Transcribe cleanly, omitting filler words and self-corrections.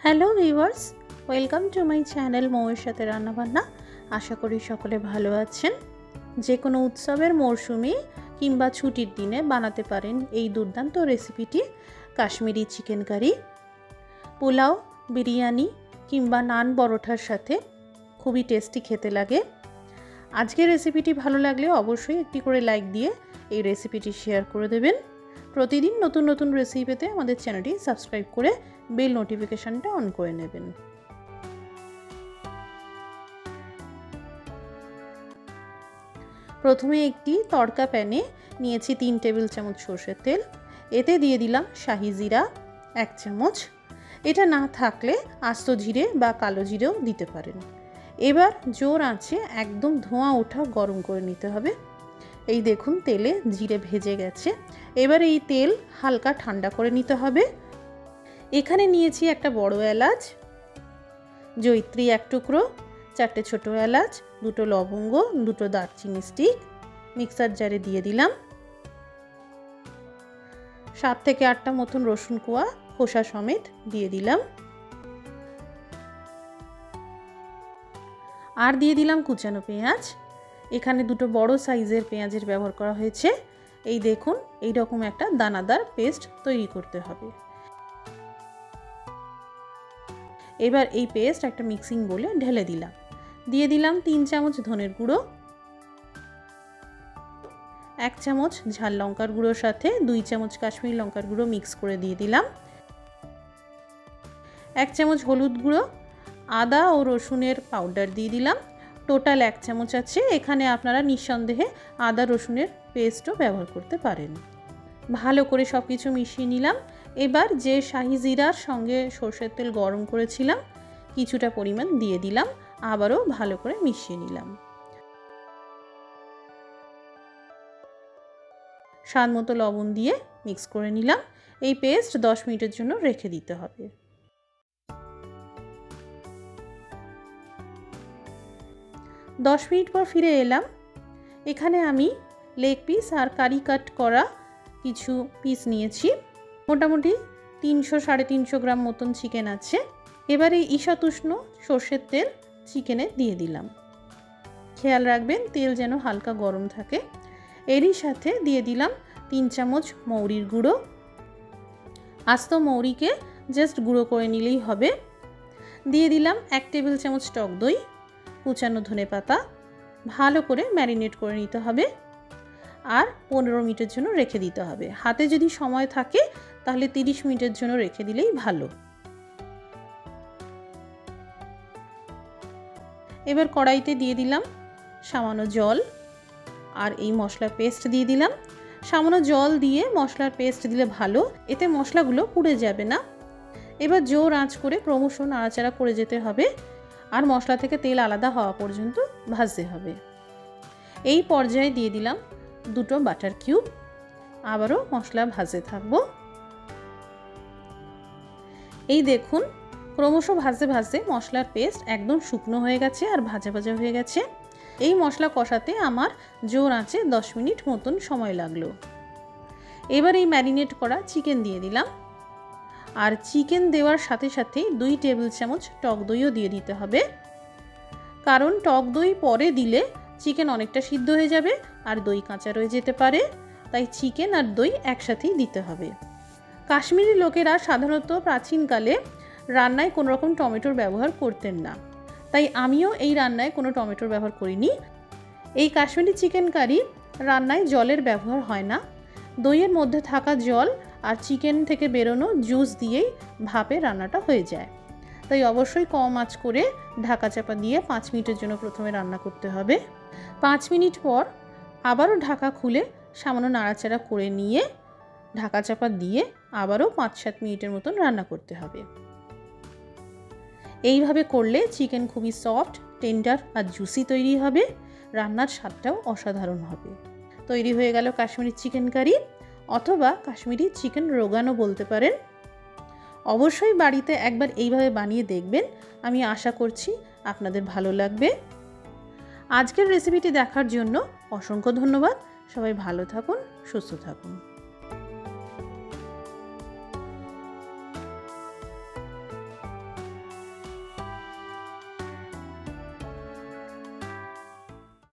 Hello viewers, welcome to my channel মৌয়ের সাথে রান্নাবান্না। আশা করি সকলে ভালো আছেন। যে কোনো উৎসবের মরশুমে কিংবা ছুটির দিনে বানাতে পারেন এই দুর্দান্ত রেসিপিটি, কাশ্মীরি চিকেন কারি। পোলাও, বিরিয়ানি কিংবা নান পরোটার সাথে খুবই টেস্টি খেতে লাগে। আজকের রেসিপিটি ভালো লাগলে অবশ্যই একটি করে লাইক দিয়ে এই রেসিপিটি শেয়ার করে দেবেন। প্রতিদিন নতুন নতুন রেসিপি পেতে আমাদের চ্যানেলটি সাবস্ক্রাইব করে বেল নোটিফিকেশনটা অন করে নেবেন। প্রথমে একটি তড়কা প্যানে নিয়েছি 3 টেবিল চামচ সরষের তেল। এতে দিয়ে দিলাম শাহি জিরা 1 চামচ। এটা না থাকলে আস্ত জিরে বা কালো জিরেও দিতে পারেন। এবার জোর আঁচে একদম ধোঁয়া ওঠা গরম করে নিতে হবে। এই দেখুন তেলে জিরে ভেজে গেছে। এবার এই তেল হালকা ঠান্ডা করে নিতে হবে। এখানে নিয়েছি একটা বড় এলাচ, জয়িত্রী 1 টুকরো, 4টে ছোট এলাচ, 2টো লবঙ্গ, 2টো দারচিনি স্টিক মিক্সার জারে দিয়ে দিলাম। 7 থেকে 8টা মতন রসুন কোয়া খোসা সমেত দিয়ে দিলাম। আর দিয়ে দিলাম কুচানো পেঁয়াজ। এখানে 2টো বড় সাইজের পেঁয়াজের ব্যবহার করা হয়েছে। এই দেখুন এই রকম একটা দানাদার পেস্ট তৈরি করতে হবে। এবার এই পেস্ট একটা মিক্সিং বোলে ঢেলে দিলাম। দিয়ে দিলাম 3 চামচ ধনের গুঁড়ো, 1 চামচ ঝাল লঙ্কার গুঁড়োর সাথে 2 চামচ কাশ্মীরি লঙ্কার গুঁড়ো মিক্স করে দিয়ে দিলাম, 1 চামচ হলুদ গুঁড়ো, আদা ও রসুনের পাউডার দিয়ে দিলাম। টোটাল 1 চামচ আছে। এখানে আপনারা নিঃসন্দেহে আদা রসুনের পেস্টও ব্যবহার করতে পারেন। ভালো করে সব কিছু মিশিয়ে নিলাম। এবার যে শাহি জিরার সঙ্গে সরষের তেল গরম করেছিলাম কিছুটা পরিমাণ দিয়ে দিলাম। আবারও ভালো করে মিশিয়ে নিলাম। স্বাদ মতো লবণ দিয়ে মিক্স করে নিলাম। এই পেস্ট 10 মিনিটের জন্য রেখে দিতে হবে। 10 মিনিট পর ফিরে এলাম। এখানে আমি লেগ পিস আর কারি কাট করা কিছু পিস নিয়েছি। মোটামুটি 300-350 গ্রাম মতন চিকেন আছে। এবার এই ঈষৎ উষ্ণ সর্ষের তেল চিকেনে দিয়ে দিলাম। খেয়াল রাখবেন তেল যেন হালকা গরম থাকে। এরই সাথে দিয়ে দিলাম 3 চামচ মৌরির গুঁড়ো। আস্ত মৌরিকে জাস্ট গুঁড়ো করে নিলেই হবে। দিয়ে দিলাম 1 টেবিল চামচ টক দই, কুচানো ধনেপাতা। ভালো করে ম্যারিনেট করে নিতে হবে আর 15 মিনিটের জন্য রেখে দিতে হবে। হাতে যদি সময় থাকে তাহলে 30 মিনিটের জন্য রেখে দিলেই ভালো। এবার কড়াইতে দিয়ে দিলাম সামান্য জল আর এই মশলার পেস্ট দিয়ে দিলাম। সামান্য জল দিয়ে মশলার পেস্ট দিলে ভালো, এতে মশলাগুলো পুড়ে যাবে না। এবার জোর আঁচ করে ক্রমশ নাড়াচাড়া করে যেতে হবে আর মশলা থেকে তেল আলাদা হওয়া পর্যন্ত ভাজতে হবে। এই পর্যায়ে দিয়ে দিলাম 2টো বাটার কিউব। আবারও মশলা ভাজতে থাকবো। এই দেখুন ক্রমশ ভাজতে ভাজতে মশলার পেস্ট একদম শুকনো হয়ে গেছে আর ভাজা ভাজা হয়ে গেছে। এই মশলা কষাতে আমার জোর আঁচে 10 মিনিট মতন সময় লাগলো। এবার এই ম্যারিনেট করা চিকেন দিয়ে দিলাম আর চিকেন দেওয়ার সাথে সাথেই 2 টেবিল চামচ টক দইও দিয়ে দিতে হবে, কারণ টক দই পরে দিলে চিকেন অনেকটা সিদ্ধ হয়ে যাবে আর দই কাঁচা রয়ে যেতে পারে। তাই চিকেন আর দই একসাথেই দিতে হবে। কাশ্মীরি লোকেরা সাধারণত প্রাচীনকালে রান্নায় কোনো রকম টমেটোর ব্যবহার করতেন না, তাই আমিও এই রান্নায় কোনো টমেটোর ব্যবহার করিনি। এই কাশ্মীরি চিকেন কারি রান্নায় জলের ব্যবহার হয় না। দইয়ের মধ্যে থাকা জল আর চিকেন থেকে বেরোনো জুস দিয়েই ভাপে রান্নাটা হয়ে যায়। তাই অবশ্যই কম আঁচ করে ঢাকা চাপা দিয়ে 5 মিনিটের জন্য প্রথমে রান্না করতে হবে। 5 মিনিট পর আবারও ঢাকা খুলে সামান্য নাড়াচাড়া করে নিয়ে ঢাকা চাপা দিয়ে আবারও 5-7 মিনিটের মতন রান্না করতে হবে। এইভাবে করলে চিকেন খুবই সফট, টেন্ডার আর জুসি তৈরি হবে। রান্নার স্বাদটাও অসাধারণ হবে। তৈরি হয়ে গেল কাশ্মীরি চিকেন কারি, অথবা কাশ্মীরি চিকেন রোগানও বলতে পারেন। অবশ্যই বাড়িতে একবার এইভাবে বানিয়ে দেখবেন। আমি আশা করছি আপনাদের ভালো লাগবে। আজকের রেসিপিটি দেখার জন্য অসংখ্য ধন্যবাদ। সবাই ভালো থাকুন, সুস্থ থাকুন।